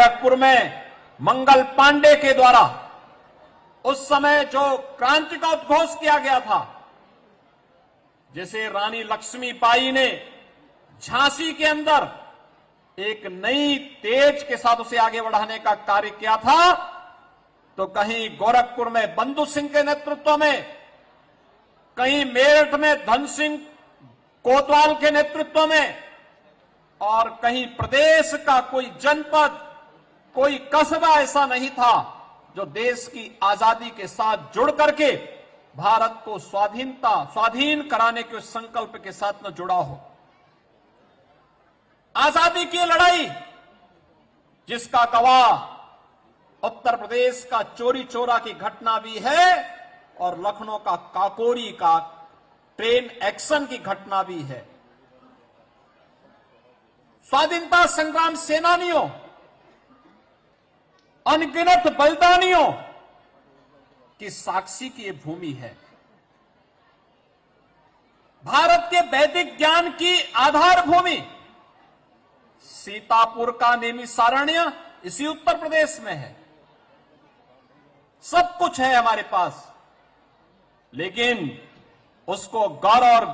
गोरखपुर में मंगल पांडे के द्वारा उस समय जो क्रांति का उद्घोष किया गया था, जैसे रानी लक्ष्मीबाई ने झांसी के अंदर एक नई तेज के साथ उसे आगे बढ़ाने का कार्य किया था, तो कहीं गोरखपुर में बंधु सिंह के नेतृत्व में, कहीं मेरठ में धन सिंह कोतवाल के नेतृत्व में, और कहीं प्रदेश का कोई जनपद, कोई कस्बा ऐसा नहीं था जो देश की आजादी के साथ जुड़ करके भारत को स्वाधीन कराने के संकल्प के साथ न जुड़ा हो। आजादी की लड़ाई जिसका गवाह उत्तर प्रदेश का चोरी चोरा की घटना भी है और लखनऊ का काकोरी का ट्रेन एक्शन की घटना भी है। स्वाधीनता संग्राम सेनानियों, अनगिनत बलिदानियों की साक्षी की यह भूमि है। भारत के वैदिक ज्ञान की आधार भूमि सीतापुर का नैमिषारण्य इसी उत्तर प्रदेश में है। सब कुछ है हमारे पास, लेकिन उसको गौरव और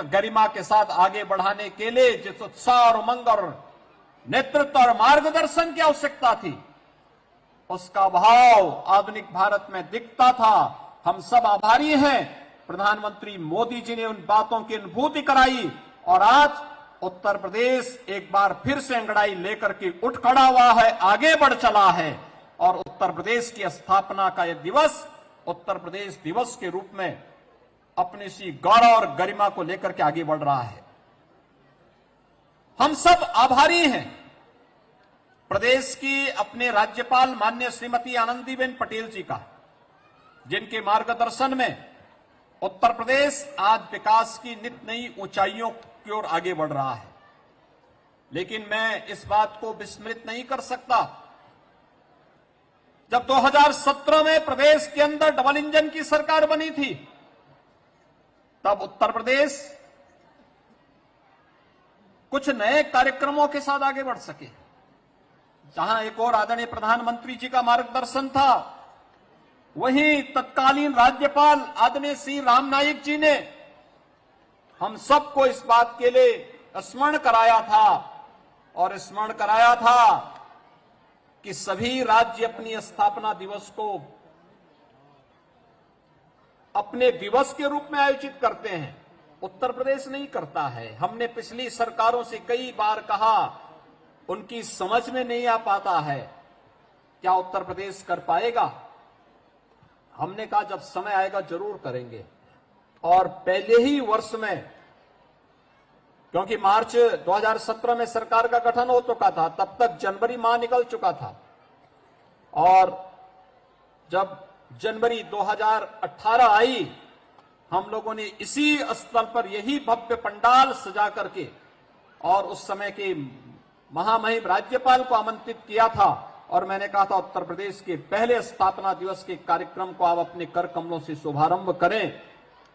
गरिमा के साथ आगे बढ़ाने के लिए जिस उत्साह और उमंग और नेतृत्व और मार्गदर्शन की आवश्यकता थी, उसका भाव आधुनिक भारत में दिखता था। हम सब आभारी हैं। प्रधानमंत्री मोदी जी ने उन बातों की अनुभूति कराई और आज उत्तर प्रदेश एक बार फिर से अंगड़ाई लेकर के उठ खड़ा हुआ है, आगे बढ़ चला है और उत्तर प्रदेश की स्थापना का यह दिवस उत्तर प्रदेश दिवस के रूप में अपनी सी गौरव और गरिमा को लेकर के आगे बढ़ रहा है। हम सब आभारी हैं प्रदेश की अपने राज्यपाल माननीय श्रीमती आनंदीबेन पटेल जी का, जिनके मार्गदर्शन में उत्तर प्रदेश आज विकास की नित नई ऊंचाइयों की ओर आगे बढ़ रहा है। लेकिन मैं इस बात को विस्मृत नहीं कर सकता, जब 2017 में प्रदेश के अंदर डबल इंजन की सरकार बनी थी, तब उत्तर प्रदेश कुछ नए कार्यक्रमों के साथ आगे बढ़ सके। जहां एक और आदरणीय प्रधानमंत्री जी का मार्गदर्शन था, वहीं तत्कालीन राज्यपाल आदरणीय श्री राम नाईक जी ने हम सबको इस बात के लिए स्मरण कराया था और स्मरण कराया था कि सभी राज्य अपनी स्थापना दिवस को अपने दिवस के रूप में आयोजित करते हैं, उत्तर प्रदेश नहीं करता है। हमने पिछली सरकारों से कई बार कहा, उनकी समझ में नहीं आ पाता है, क्या उत्तर प्रदेश कर पाएगा? हमने कहा जब समय आएगा जरूर करेंगे। और पहले ही वर्ष में, क्योंकि मार्च 2017 में सरकार का गठन हो चुका था, तब तक जनवरी माह निकल चुका था, और जब जनवरी 2018 आई, हम लोगों ने इसी स्थल पर यही भव्य पंडाल सजा करके और उस समय के महामहिम राज्यपाल को आमंत्रित किया था और मैंने कहा था उत्तर प्रदेश के पहले स्थापना दिवस के कार्यक्रम को आप अपने कर कमलों से शुभारंभ करें।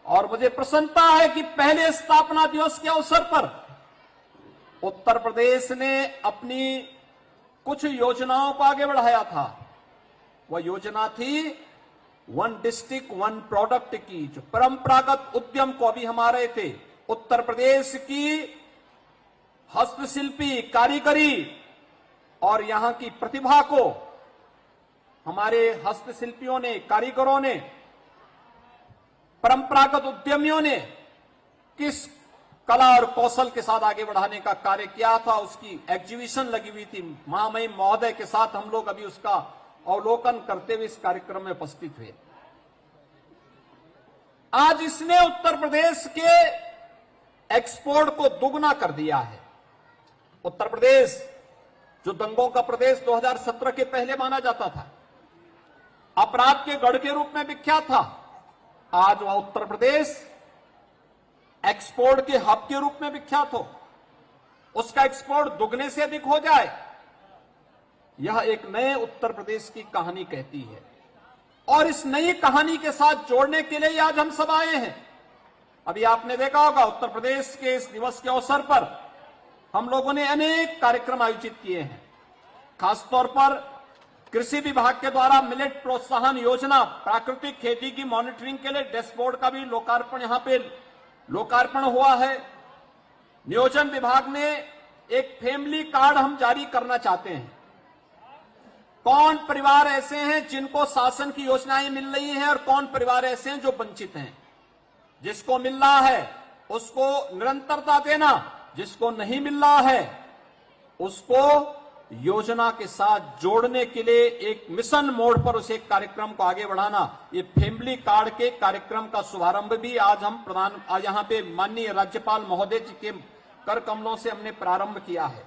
और मुझे प्रसन्नता है कि पहले स्थापना दिवस के अवसर पर उत्तर प्रदेश ने अपनी कुछ योजनाओं को आगे बढ़ाया था। वह योजना थी वन डिस्ट्रिक्ट वन प्रोडक्ट की, जो परंपरागत उद्यम को अभी हम आ रहे थे, उत्तर प्रदेश की हस्तशिल्पी कारीगरी और यहां की प्रतिभा को हमारे हस्तशिल्पियों ने, कारीगरों ने, परंपरागत उद्यमियों ने किस कला और कौशल के साथ आगे बढ़ाने का कार्य किया था, उसकी एग्जीबिशन लगी हुई थी। महामहिम महोदय के साथ हम लोग अभी उसका अवलोकन करते हुए इस कार्यक्रम में उपस्थित हुए। आज इसने उत्तर प्रदेश के एक्सपोर्ट को दुगना कर दिया है। उत्तर प्रदेश जो दंगों का प्रदेश 2017 के पहले माना जाता था, अपराध के गढ़ के रूप में विख्यात था, आज वह उत्तर प्रदेश एक्सपोर्ट के हब के रूप में विख्यात हो, उसका एक्सपोर्ट दुगने से अधिक हो जाए, यह एक नए उत्तर प्रदेश की कहानी कहती है। और इस नई कहानी के साथ जोड़ने के लिए आज हम सब आए हैं। अभी आपने देखा होगा उत्तर प्रदेश के इस दिवस के अवसर पर हम लोगों ने अनेक कार्यक्रम आयोजित किए हैं। खासतौर पर कृषि विभाग के द्वारा मिलेट प्रोत्साहन योजना, प्राकृतिक खेती की मॉनिटरिंग के लिए डैशबोर्ड का भी लोकार्पण यहां पे लोकार्पण हुआ है। नियोजन विभाग ने एक फैमिली कार्ड हम जारी करना चाहते हैं। कौन परिवार ऐसे हैं जिनको शासन की योजनाएं मिल रही हैं और कौन परिवार ऐसे हैं जो वंचित हैं। जिसको मिल रहा है उसको निरंतरता देना, जिसको नहीं मिल रहा है उसको योजना के साथ जोड़ने के लिए एक मिशन मोड पर उस एक कार्यक्रम को आगे बढ़ाना। ये फैमिली कार्ड के कार्यक्रम का शुभारंभ भी आज यहां पे माननीय राज्यपाल महोदय जी के कर कमलों से हमने प्रारंभ किया है।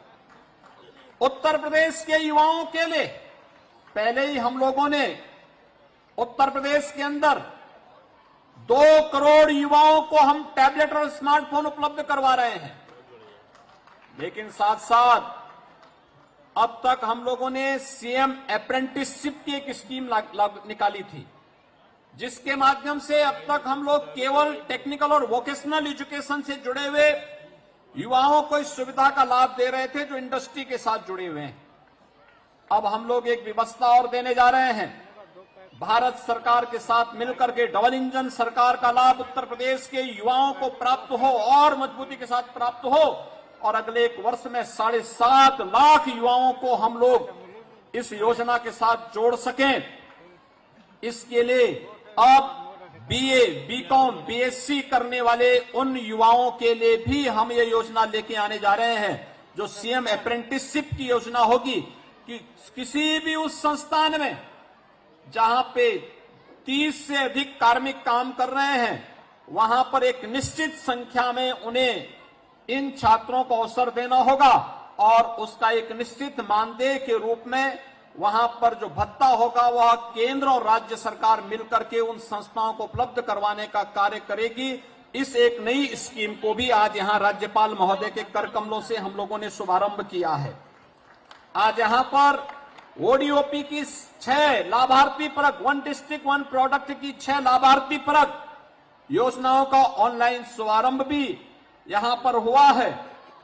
उत्तर प्रदेश के युवाओं के लिए पहले ही हम लोगों ने उत्तर प्रदेश के अंदर 2 करोड़ युवाओं को हम टैबलेट और स्मार्टफोन उपलब्ध करवा रहे हैं। लेकिन साथ साथ अब तक हम लोगों ने सीएम अप्रेंटिसशिप की एक स्कीम निकाली थी, जिसके माध्यम से अब तक हम लोग केवल टेक्निकल और वोकेशनल एजुकेशन से जुड़े हुए युवाओं को इस सुविधा का लाभ दे रहे थे जो इंडस्ट्री के साथ जुड़े हुए हैं। अब हम लोग एक व्यवस्था और देने जा रहे हैं। भारत सरकार के साथ मिलकर के डबल इंजन सरकार का लाभ उत्तर प्रदेश के युवाओं को प्राप्त हो और मजबूती के साथ प्राप्त हो और अगले 1 वर्ष में 7.5 लाख युवाओं को हम लोग इस योजना के साथ जोड़ सकें। इसके लिए अब बीए, बीकॉम, बीएससी करने वाले उन युवाओं के लिए भी हम ये योजना लेके आने जा रहे हैं, जो सीएम अप्रेंटिसशिप की योजना होगी कि किसी भी उस संस्थान में जहां पे 30 से अधिक कार्मिक काम कर रहे हैं, वहां पर एक निश्चित संख्या में उन्हें इन छात्रों को अवसर देना होगा और उसका एक निश्चित मानदेय के रूप में वहां पर जो भत्ता होगा वह केंद्र और राज्य सरकार मिलकर के उन संस्थाओं को उपलब्ध करवाने का कार्य करेगी। इस एक नई स्कीम को भी आज यहां राज्यपाल महोदय के कर कमलों से हम लोगों ने शुभारंभ किया है। आज यहां पर ओडीओपी की 6 लाभार्थी परक, 1 डिस्ट्रिक्ट 1 प्रोडक्ट की 6 लाभार्थी परक योजनाओं का ऑनलाइन शुभारंभ भी यहां पर हुआ है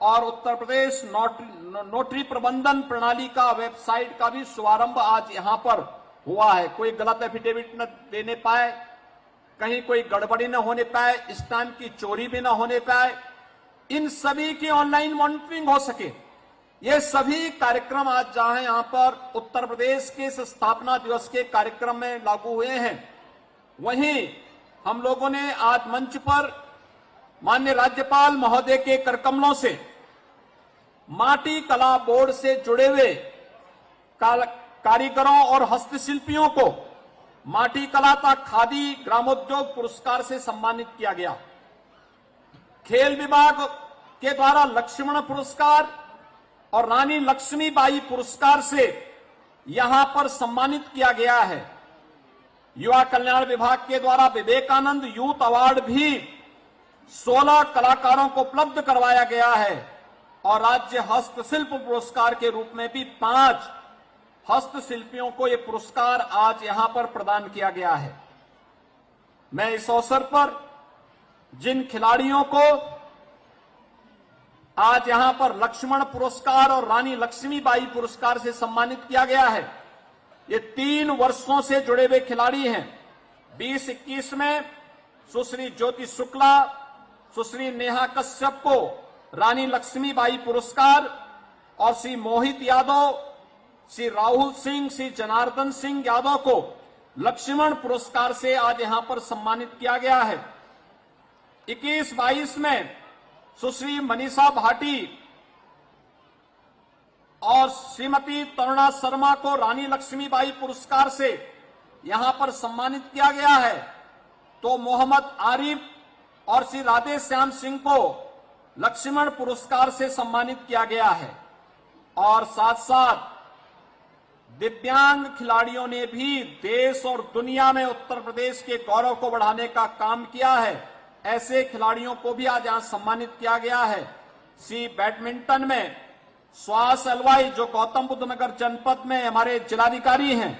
और उत्तर प्रदेश नोटरी प्रबंधन प्रणाली का वेबसाइट का भी शुभारंभ आज यहां पर हुआ है। कोई गलत एफिडेविट न देने पाए, कहीं कोई गड़बड़ी न होने पाए, स्टैंप की चोरी भी न होने पाए, इन सभी की ऑनलाइन मॉनिटरिंग हो सके। ये सभी कार्यक्रम आज जहां यहां पर उत्तर प्रदेश के इस स्थापना दिवस के कार्यक्रम में लागू हुए हैं, वहीं हम लोगों ने आज मंच पर माननीय राज्यपाल महोदय के करकमलों से माटी कला बोर्ड से जुड़े हुए कारीगरों और हस्तशिल्पियों को माटी कला तथा खादी ग्रामोद्योग पुरस्कार से सम्मानित किया गया। खेल विभाग के द्वारा लक्ष्मण पुरस्कार और रानी लक्ष्मीबाई पुरस्कार से यहां पर सम्मानित किया गया है। युवा कल्याण विभाग के द्वारा विवेकानंद यूथ अवार्ड भी 16 कलाकारों को उपलब्ध करवाया गया है और राज्य हस्तशिल्प पुरस्कार के रूप में भी 5 हस्तशिल्पियों को यह पुरस्कार आज यहां पर प्रदान किया गया है। मैं इस अवसर पर जिन खिलाड़ियों को आज यहां पर लक्ष्मण पुरस्कार और रानी लक्ष्मीबाई पुरस्कार से सम्मानित किया गया है, ये 3 वर्षों से जुड़े हुए खिलाड़ी हैं। 2021 में सुश्री ज्योति शुक्ला, सुश्री नेहा कश्यप को रानी लक्ष्मीबाई पुरस्कार और श्री मोहित यादव, श्री राहुल सिंह, श्री जनार्दन सिंह यादव को लक्ष्मण पुरस्कार से आज यहां पर सम्मानित किया गया है। 21-22 में सुश्री मनीषा भाटी और श्रीमती तरुणा शर्मा को रानी लक्ष्मीबाई पुरस्कार से यहां पर सम्मानित किया गया है, तो मोहम्मद आरिफ और श्री राधे श्याम सिंह को लक्ष्मण पुरस्कार से सम्मानित किया गया है। और साथ साथ दिव्यांग खिलाड़ियों ने भी देश और दुनिया में उत्तर प्रदेश के गौरव को बढ़ाने का काम किया है। ऐसे खिलाड़ियों को भी आज यहां सम्मानित किया गया है। सी बैडमिंटन में सुहास अलवाई जो गौतम बुद्ध नगर जनपद में हमारे जिलाधिकारी हैं,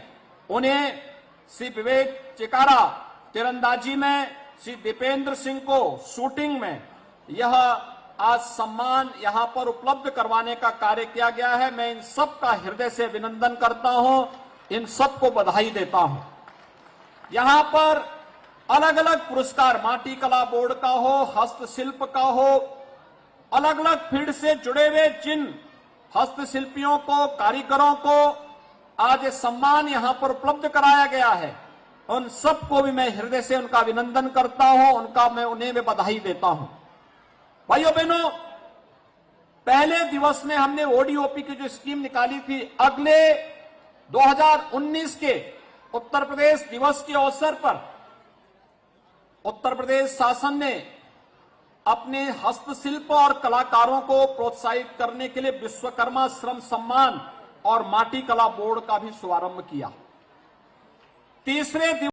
उन्हें श्री विवेक चिकारा, तीरंदाजी में श्री दीपेंद्र सिंह को शूटिंग में यह आज सम्मान यहां पर उपलब्ध करवाने का कार्य किया गया है। मैं इन सब का हृदय से अभिनंदन करता हूं, इन सबको बधाई देता हूं। यहां पर अलग अलग पुरस्कार माटी कला बोर्ड का हो, हस्तशिल्प का हो, अलग अलग फील्ड से जुड़े हुए जिन हस्तशिल्पियों को, कारीगरों को आज ये सम्मान यहां पर उपलब्ध कराया गया है, उन सबको भी मैं हृदय से उनका अभिनंदन करता हूं, उन्हें मैं बधाई देता हूं। भाइयों बहनों, पहले दिवस में हमने ओडीओपी की जो स्कीम निकाली थी, अगले 2019 के उत्तर प्रदेश दिवस के अवसर पर उत्तर प्रदेश शासन ने अपने हस्तशिल्प और कलाकारों को प्रोत्साहित करने के लिए विश्वकर्मा श्रम सम्मान और माटी कला बोर्ड का भी शुभारंभ किया। तीसरे